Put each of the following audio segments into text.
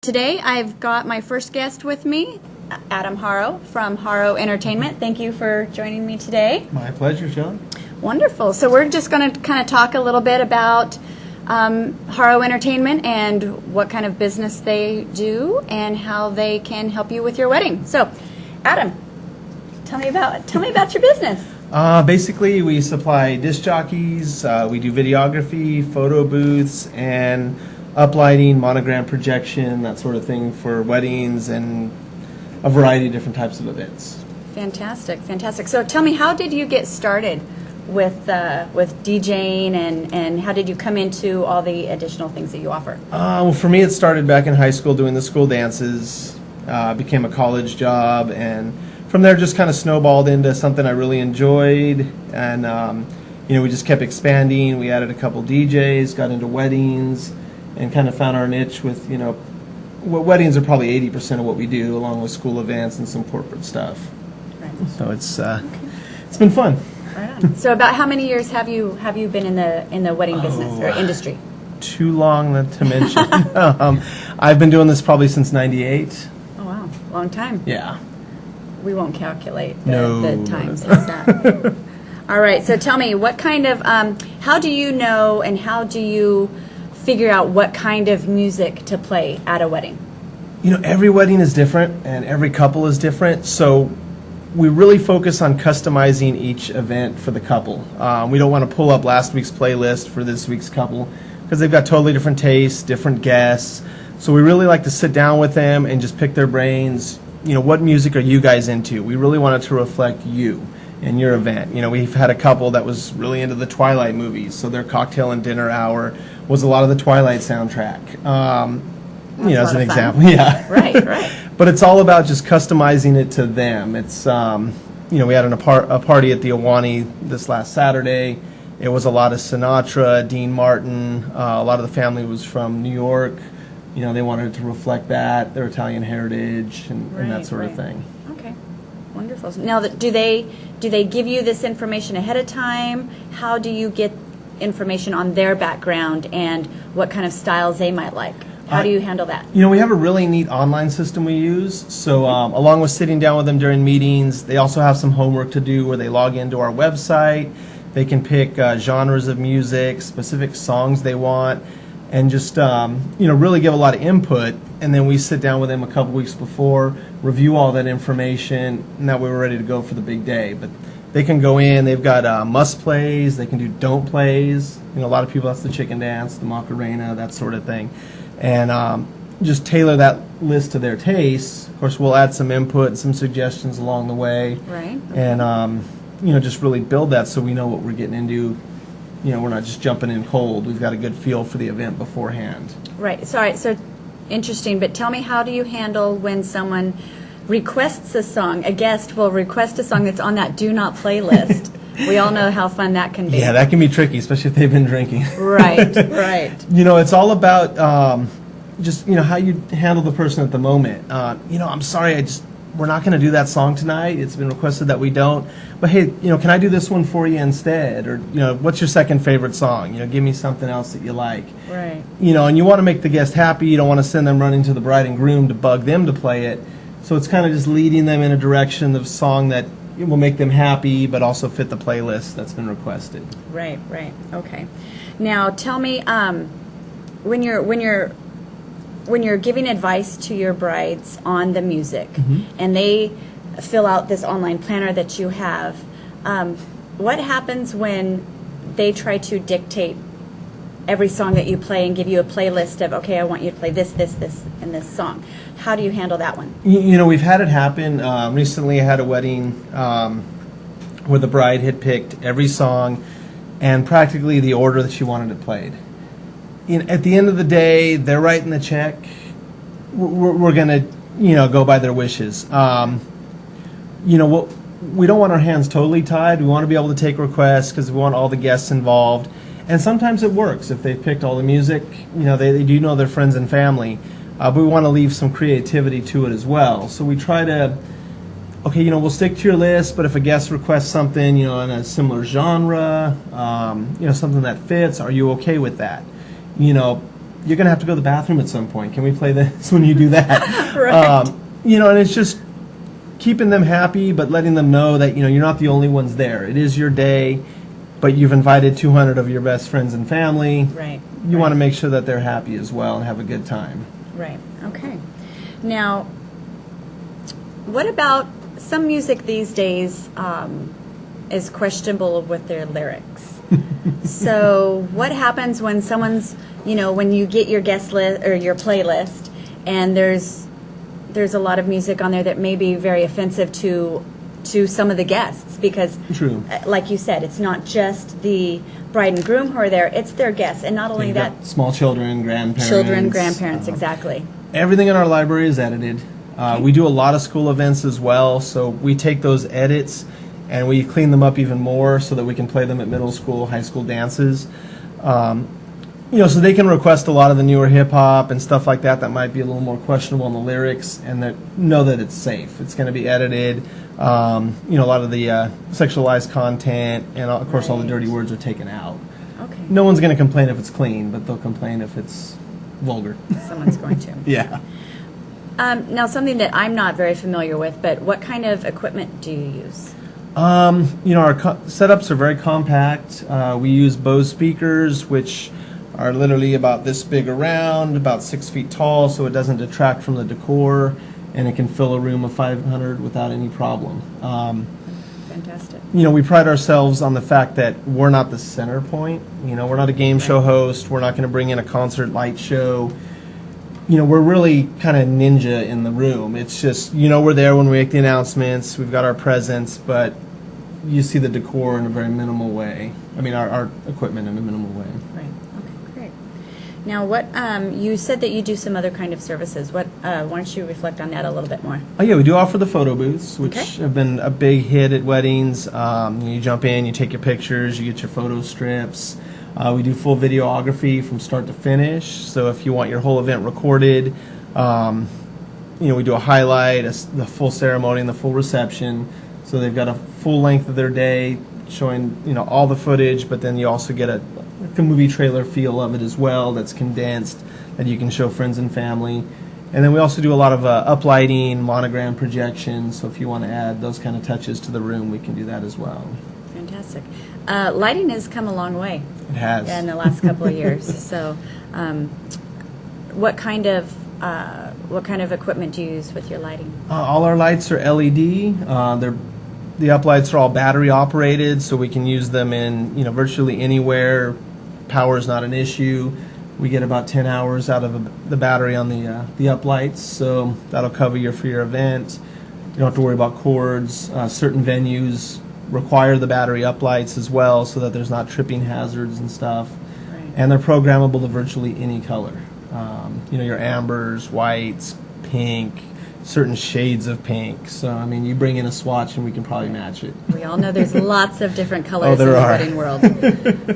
Today I've got my first guest with me, Adam Haro from Haro Entertainment. Thank you for joining me today. My pleasure, Shelley. Wonderful. So we're just going to kind of talk a little bit about Haro Entertainment and what kind of business they do and how they can help you with your wedding. So, Adam, tell me about your business. Basically, we supply disc jockeys, we do videography, photo booths, and uplighting, monogram projection, that sort of thing for weddings and a variety of different types of events. Fantastic, fantastic. So tell me, how did you get started with DJing and how did you come into all the additional things that you offer? Well, for me, it started back in high school doing the school dances, became a college job, and from there just kind of snowballed into something I really enjoyed, and we just kept expanding. We added a couple DJs, got into weddings, and kind of found our niche with, weddings are probably 80% of what we do, along with school events and some corporate stuff. Right. So it's been fun. Right on. So about how many years have you been in the wedding business or industry? Too long to mention. I've been doing this probably since -- Oh wow, long time. Yeah. We won't calculate No. the times. Exactly. All right. So tell me, what kind of how do you know and how do you figure out what kind of music to play at a wedding? Every wedding is different and every couple is different, so we really focus on customizing each event for the couple. We don't want to pull up last week's playlist for this week's couple because they've got totally different tastes, different guests. So we really like to sit down with them and just pick their brains. What music are you guys into? We really want it to reflect you and your event. We've had a couple that was really into the Twilight movies, so their cocktail and dinner hour was a lot of the Twilight soundtrack. As an example. Yeah. Right. But it's all about just customizing it to them. It's, we had a party at the Awani this last Saturday. It was a lot of Sinatra, Dean Martin. A lot of the family was from New York. They wanted to reflect that, their Italian heritage and that sort of thing. Okay. Wonderful. Now, do they give you this information ahead of time? How do you get information on their background and what kind of styles they might like? How do you handle that? We have a really neat online system we use. So along with sitting down with them during meetings, they also have some homework to do where they log into our website. They can pick genres of music, specific songs they want, and just really give a lot of input. And then we sit down with them a couple weeks before, review all that information, and that way we're ready to go for the big day. But they can go in, they've got must plays, they can do don't plays. A lot of people, that's the chicken dance, the Macarena, that sort of thing. And just tailor that list to their tastes. Of course, we'll add some input and some suggestions along the way. Right. And, just really build that so we know what we're getting into. We're not just jumping in cold. We've got a good feel for the event beforehand. Right. So interesting. But tell me, how do you handle when someone requests a song? A guest will request a song that's on that do not play list. We all know how fun that can be. Yeah, that can be tricky, especially if they've been drinking. Right. It's all about just how you handle the person at the moment. I'm sorry, we're not going to do that song tonight. It's been requested that we don't. But hey, can I do this one for you instead? Or what's your second favorite song? Give me something else that you like. Right. And you want to make the guest happy. You don't want to send them running to the bride and groom to bug them to play it. So it's kind of just leading them in a direction of song that will make them happy, but also fit the playlist that's been requested. Right. Okay. Now, tell me, when you're giving advice to your brides on the music, and they fill out this online planner that you have, what happens when they try to dictate every song that you play and give you a playlist of, okay, I want you to play this, and this song? How do you handle that one? We've had it happen. Recently I had a wedding where the bride had picked every song and practically the order that she wanted it played. At the end of the day, they're writing the check. We're going to, go by their wishes. We don't want our hands totally tied. We want to be able to take requests because we want all the guests involved. And sometimes it works. If they've picked all the music, they do know their friends and family. But we want to leave some creativity to it as well. So we try to, we'll stick to your list, but if a guest requests something, in a similar genre, something that fits, are you okay with that? you're going to have to go to the bathroom at some point. Can we play this when you do that? Right. And it's just keeping them happy, but letting them know that, you're not the only ones there. It is your day, but you've invited 200 of your best friends and family. Right. You want to make sure that they're happy as well and have a good time. Right. Okay. Now, what about some music these days is questionable with their lyrics? So what happens when someone's, when you get your guest list or your playlist and there's a lot of music on there that may be very offensive to some of the guests because, True. Like you said, it's not just the bride and groom who are there, it's their guests. And not only You've that, got small children, grandparents. exactly. Everything in our library is edited. We do a lot of school events as well, so we take those edits and we clean them up even more so that we can play them at middle school, high school dances. So they can request a lot of the newer hip hop and stuff like that might be a little more questionable in the lyrics, and that know that it's safe. It's going to be edited. A lot of the sexualized content and of course all the dirty words are taken out. Okay. No one's going to complain if it's clean, but they'll complain if it's vulgar. Someone's going to. Yeah. Now, something that I'm not very familiar with, but what kind of equipment do you use? Our setups are very compact. We use Bose speakers, which are literally about this big around, about 6 feet tall, so it doesn't detract from the decor, and it can fill a room of 500 without any problem. Fantastic. We pride ourselves on the fact that we're not the center point. We're not a game show host. We're not going to bring in a concert light show. We're really kind of ninja in the room. It's just, we're there when we make the announcements. We've got our presence, but you see the decor in a very minimal way. I mean, our equipment in a minimal way. Right. Okay, great. Now, what you said that you do some other kind of services. Why don't you reflect on that a little bit more? Oh, yeah, we do offer the photo booths, which Okay. have been a big hit at weddings. You jump in, you take your pictures, you get your photo strips. We do full videography from start to finish. So if you want your whole event recorded, we do a highlight, the full ceremony, and the full reception. So they've got a full length of their day showing, all the footage, but then you also get a movie trailer feel of it as well that's condensed that you can show friends and family. And then we also do a lot of uplighting, monogram projections. So if you want to add those kind of touches to the room, we can do that as well. Fantastic. Lighting has come a long way. It has. In the last couple of years. So, what kind of equipment do you use with your lighting? All our lights are LED. The uplights are all battery operated, so we can use them in virtually anywhere. Power is not an issue. We get about 10 hours out of the battery on the uplights, so that'll cover you for your event. You don't have to worry about cords. Certain venues require the battery uplights as well, so that there's not tripping hazards and stuff. Right. And they're programmable to virtually any color. Your ambers, whites, pink, certain shades of pink. So, you bring in a swatch and we can probably match it. We all know there's lots of different colors in the wedding world,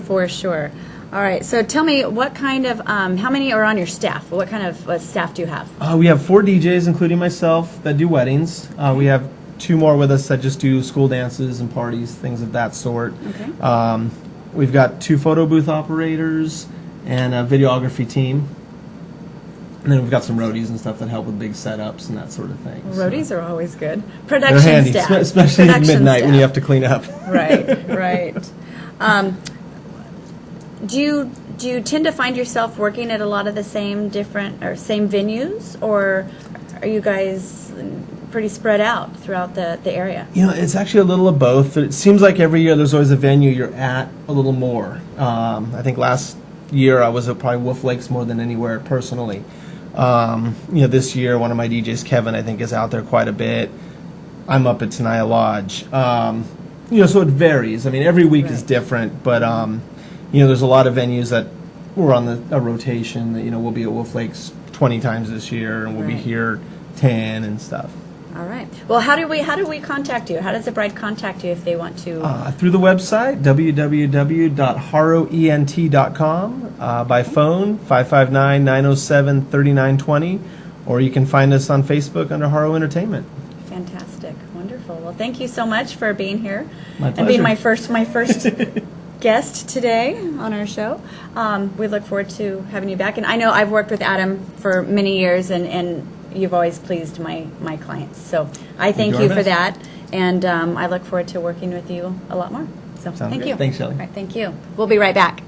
for sure. All right, so tell me what kind of, how many are on your staff? What kind of staff do you have? We have 4 DJs, including myself, that do weddings. We have 2 more with us that just do school dances and parties, things of that sort. Okay. We've got 2 photo booth operators and a videography team. And then we've got some roadies and stuff that help with big setups and that sort of thing. Roadies are always good. They're Production handy, staff. especially at Production midnight when you staff. have to clean up. Right. Do you tend to find yourself working at a lot of the same venues, or are you guys pretty spread out throughout the area? It's actually a little of both. It seems like every year there's always a venue you're at a little more. I think last year I was at probably Wolf Lakes more than anywhere personally. This year one of my DJs, Kevin, I think is out there quite a bit. I'm up at Tenaya Lodge. So it varies. Every week is different, but there's a lot of venues that we're on a rotation. That we'll be at Wolf Lakes 20 times this year, and we'll be here 10 and stuff. All right. Well, how do we contact you? How does the bride contact you if they want to? Through the website, www.haroent.com, by phone, 559-907-3920, or you can find us on Facebook under Haro Entertainment. Fantastic. Wonderful. Well, thank you so much for being here. My And being pleasure. my first guest today on our show. We look forward to having you back. And I know I've worked with Adam for many years, and you've always pleased my clients. So I thank you for that. And I look forward to working with you a lot more. So Sounds thank great. you. Thanks, Shelley. All right, thank you. We'll be right back.